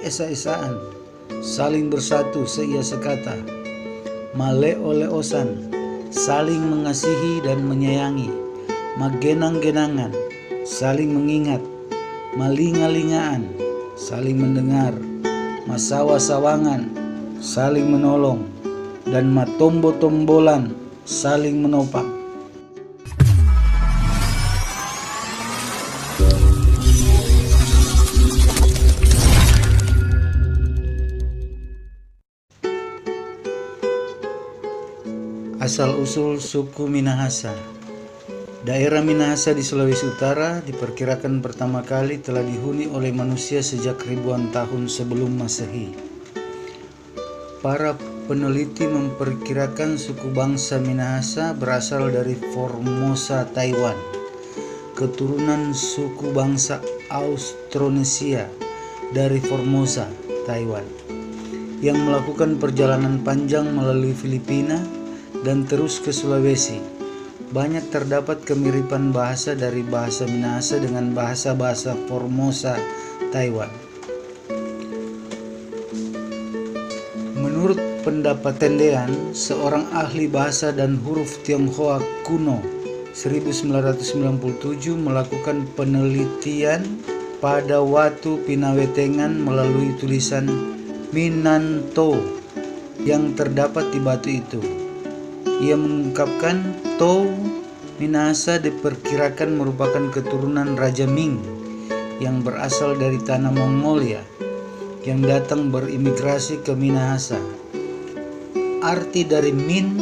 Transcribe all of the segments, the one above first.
esa-esaan, saling bersatu seia sekata, maleo-leosan, saling mengasihi dan menyayangi, magenang-genangan, saling mengingat, malinga-lingaan, saling mendengar, masawa-sawangan, saling menolong, dan matombo-tombolan, saling menopang. Asal-usul suku Minahasa. Daerah Minahasa di Sulawesi Utara diperkirakan pertama kali telah dihuni oleh manusia sejak ribuan tahun sebelum Masehi. Para peneliti memperkirakan suku bangsa Minahasa berasal dari Formosa, Taiwan, keturunan suku bangsa Austronesia dari Formosa, Taiwan, yang melakukan perjalanan panjang melalui Filipina dan terus ke Sulawesi. Banyak terdapat kemiripan bahasa dari bahasa Minahasa dengan bahasa-bahasa Formosa, Taiwan. Menurut pendapat Tendean, seorang ahli bahasa dan huruf Tionghoa kuno 1997 melakukan penelitian pada Watu Pinawetengan melalui tulisan Minanto yang terdapat di batu itu. Ia mengungkapkan Tou Minahasa diperkirakan merupakan keturunan Raja Ming yang berasal dari tanah Mongolia yang datang berimigrasi ke Minahasa. Arti dari Min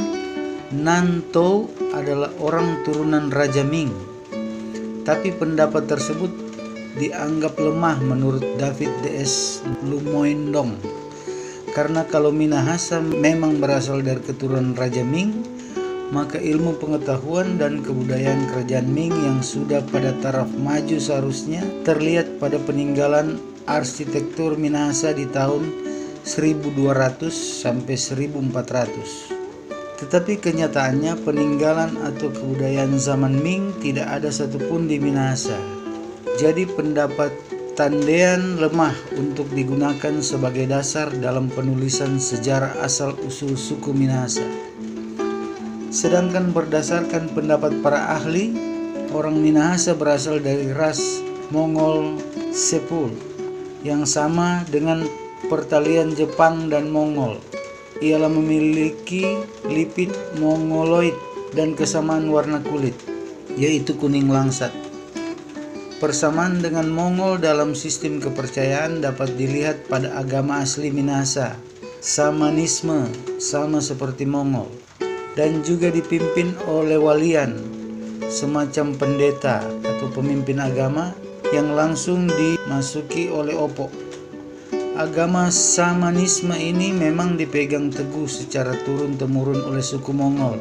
Nanto adalah orang turunan Raja Ming. Tapi pendapat tersebut dianggap lemah menurut David D.S. Lumoindong. Karena kalau Minahasa memang berasal dari keturunan Raja Ming, maka ilmu pengetahuan dan kebudayaan kerajaan Ming yang sudah pada taraf maju seharusnya terlihat pada peninggalan arsitektur Minahasa di tahun 1200 sampai 1400. Tetapi kenyataannya peninggalan atau kebudayaan zaman Ming tidak ada satupun di Minahasa. Jadi pendapat Tendean lemah untuk digunakan sebagai dasar dalam penulisan sejarah asal-usul suku Minahasa. Sedangkan berdasarkan pendapat para ahli, orang Minahasa berasal dari ras Mongol Sepul yang sama dengan pertalian Jepang dan Mongol. Ialah memiliki lipid mongoloid dan kesamaan warna kulit, yaitu kuning langsat. Persamaan dengan Mongol dalam sistem kepercayaan dapat dilihat pada agama asli Minahasa, Shamanisme, sama seperti Mongol, dan juga dipimpin oleh walian, semacam pendeta atau pemimpin agama yang langsung dimasuki oleh opo. Agama Shamanisme ini memang dipegang teguh secara turun-temurun oleh suku Mongol,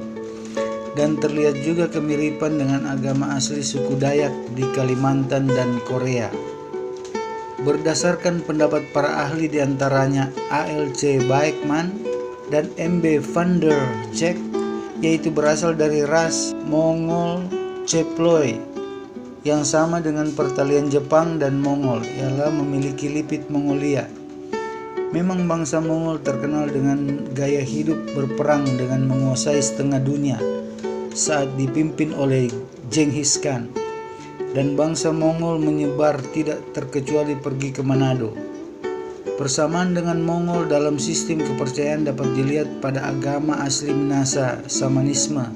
dan terlihat juga kemiripan dengan agama asli suku Dayak di Kalimantan dan Korea. Berdasarkan pendapat para ahli diantaranya A.L.C. Baekman dan M.B. van der Cek, yaitu berasal dari ras Mongol Cheploi yang sama dengan pertalian Jepang dan Mongol, ialah memiliki lipid Mongolia. Memang bangsa Mongol terkenal dengan gaya hidup berperang dengan menguasai setengah dunia saat dipimpin oleh Genghis Khan, dan bangsa Mongol menyebar tidak terkecuali pergi ke Manado. Persamaan dengan Mongol dalam sistem kepercayaan dapat dilihat pada agama asli Minahasa, Shamanisme,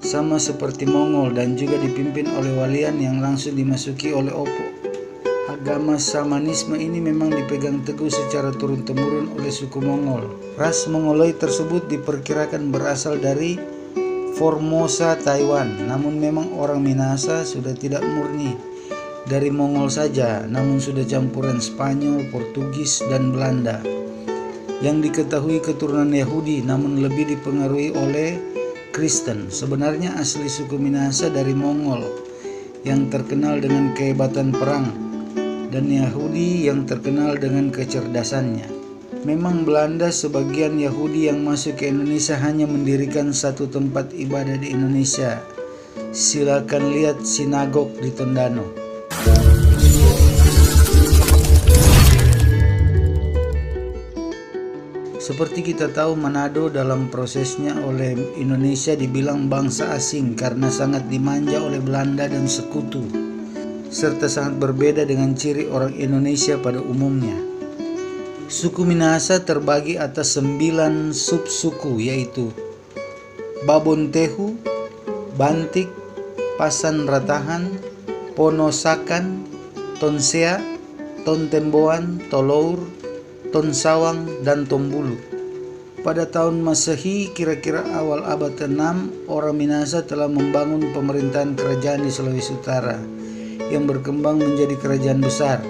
sama seperti Mongol dan juga dipimpin oleh walian yang langsung dimasuki oleh opo. Agama Shamanisme ini memang dipegang teguh secara turun-temurun oleh suku Mongol. Ras Mongoloid tersebut diperkirakan berasal dari Formosa, Taiwan, namun memang orang Minahasa sudah tidak murni dari Mongol saja, namun sudah campuran Spanyol, Portugis, dan Belanda. Yang diketahui keturunan Yahudi, namun lebih dipengaruhi oleh Kristen. Sebenarnya asli suku Minahasa dari Mongol yang terkenal dengan kehebatan perang, dan Yahudi yang terkenal dengan kecerdasannya. Memang Belanda sebagian Yahudi yang masuk ke Indonesia hanya mendirikan satu tempat ibadah di Indonesia. Silakan lihat sinagog di Tondano. Seperti kita tahu, Manado dalam prosesnya oleh Indonesia dibilang bangsa asing karena sangat dimanja oleh Belanda dan sekutu, serta sangat berbeda dengan ciri orang Indonesia pada umumnya. Suku Minahasa terbagi atas 9 subsuku, yaitu Babontehu, Bantik, Pasan Ratahan, Ponosakan, Tonsea, Tontemboan, Tolour, Tonsawang, dan Tombulu. Pada tahun Masehi, kira-kira awal abad ke-6, orang Minahasa telah membangun pemerintahan kerajaan di Sulawesi Utara yang berkembang menjadi kerajaan besar.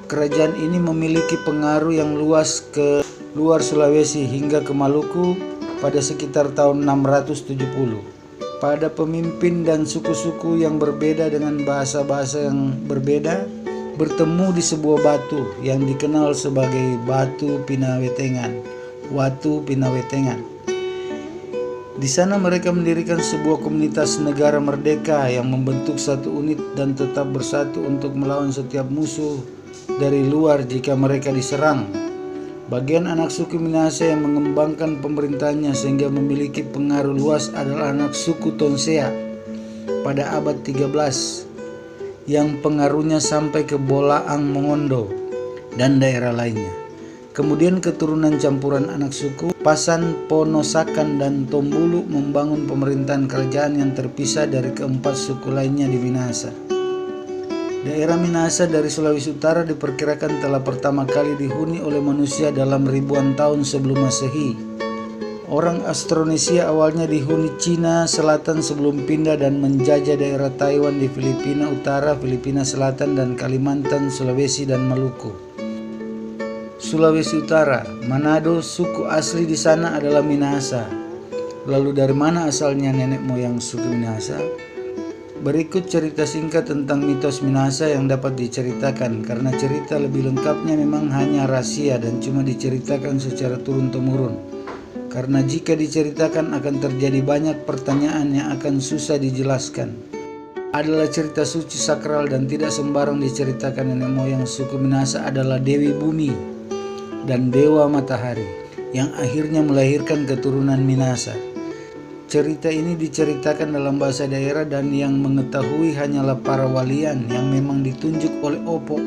Kerajaan ini memiliki pengaruh yang luas ke luar Sulawesi hingga ke Maluku pada sekitar tahun 670. Pada pemimpin dan suku-suku yang berbeda dengan bahasa-bahasa yang berbeda bertemu di sebuah batu yang dikenal sebagai Batu Pinawetengan, Watu Pinawetengan. Di sana mereka mendirikan sebuah komunitas negara merdeka yang membentuk satu unit dan tetap bersatu untuk melawan setiap musuh dari luar jika mereka diserang. Bagian anak suku Minahasa yang mengembangkan pemerintahannya sehingga memiliki pengaruh luas adalah anak suku Tonsea pada abad 13 yang pengaruhnya sampai ke Bolaang Mongondo dan daerah lainnya. Kemudian keturunan campuran anak suku Pasan, Ponosakan, dan Tombulu membangun pemerintahan kerajaan yang terpisah dari keempat suku lainnya di Minahasa. Daerah Minahasa dari Sulawesi Utara diperkirakan telah pertama kali dihuni oleh manusia dalam ribuan tahun sebelum Masehi. Orang Austronesia awalnya dihuni Cina Selatan sebelum pindah dan menjajah daerah Taiwan di Filipina Utara, Filipina Selatan, dan Kalimantan, Sulawesi, dan Maluku. Sulawesi Utara, Manado, suku asli di sana adalah Minahasa. Lalu dari mana asalnya nenek moyang suku Minahasa? Berikut cerita singkat tentang mitos Minahasa yang dapat diceritakan, karena cerita lebih lengkapnya memang hanya rahasia dan cuma diceritakan secara turun-temurun. Karena jika diceritakan akan terjadi banyak pertanyaan yang akan susah dijelaskan. Adalah cerita suci sakral dan tidak sembarang diceritakan. Nenek moyang suku Minahasa adalah Dewi Bumi dan Dewa Matahari yang akhirnya melahirkan keturunan Minahasa. Cerita ini diceritakan dalam bahasa daerah dan yang mengetahui hanyalah para walian yang memang ditunjuk oleh Opo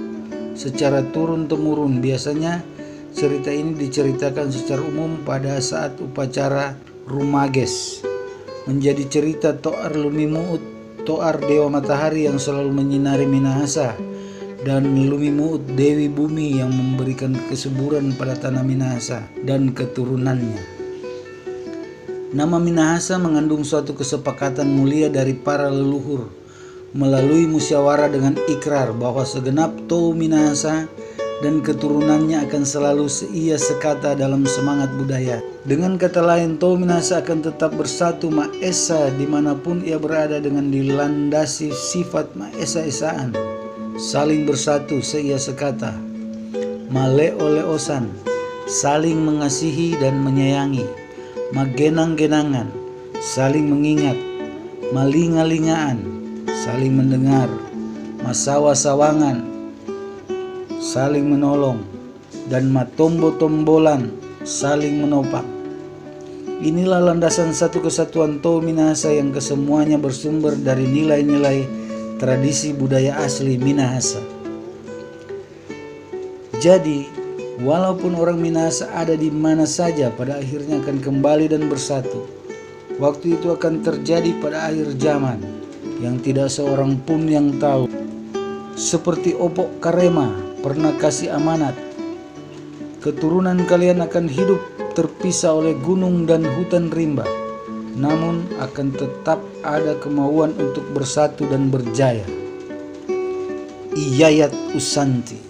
secara turun-temurun. Biasanya cerita ini diceritakan secara umum pada saat upacara Rumages. Menjadi cerita Toar Lumimuut, Toar Dewa Matahari yang selalu menyinari Minahasa, dan Lumimuut Dewi Bumi yang memberikan kesuburan pada tanah Minahasa dan keturunannya. Nama Minahasa mengandung suatu kesepakatan mulia dari para leluhur melalui musyawarah dengan ikrar bahwa segenap Tou Minahasa dan keturunannya akan selalu seia sekata dalam semangat budaya. Dengan kata lain, Tou Minahasa akan tetap bersatu Maesa dimanapun ia berada dengan dilandasi sifat Maesa-esaan, saling bersatu seia sekata, maleo-leosan, saling mengasihi dan menyayangi, magenang-genangan, saling mengingat, malinga-lingaan, saling mendengar, masawa-sawangan, saling menolong, dan matombo-tombolan, saling menopang. Inilah landasan satu kesatuan Tou Minahasa yang kesemuanya bersumber dari nilai-nilai tradisi budaya asli Minahasa. Jadi, walaupun orang Minahasa ada di mana saja, pada akhirnya akan kembali dan bersatu. Waktu itu akan terjadi pada akhir zaman yang tidak seorang pun yang tahu. Seperti Opok Karema pernah kasih amanat, keturunan kalian akan hidup terpisah oleh gunung dan hutan rimba, namun akan tetap ada kemauan untuk bersatu dan berjaya. Iyayat Usanti.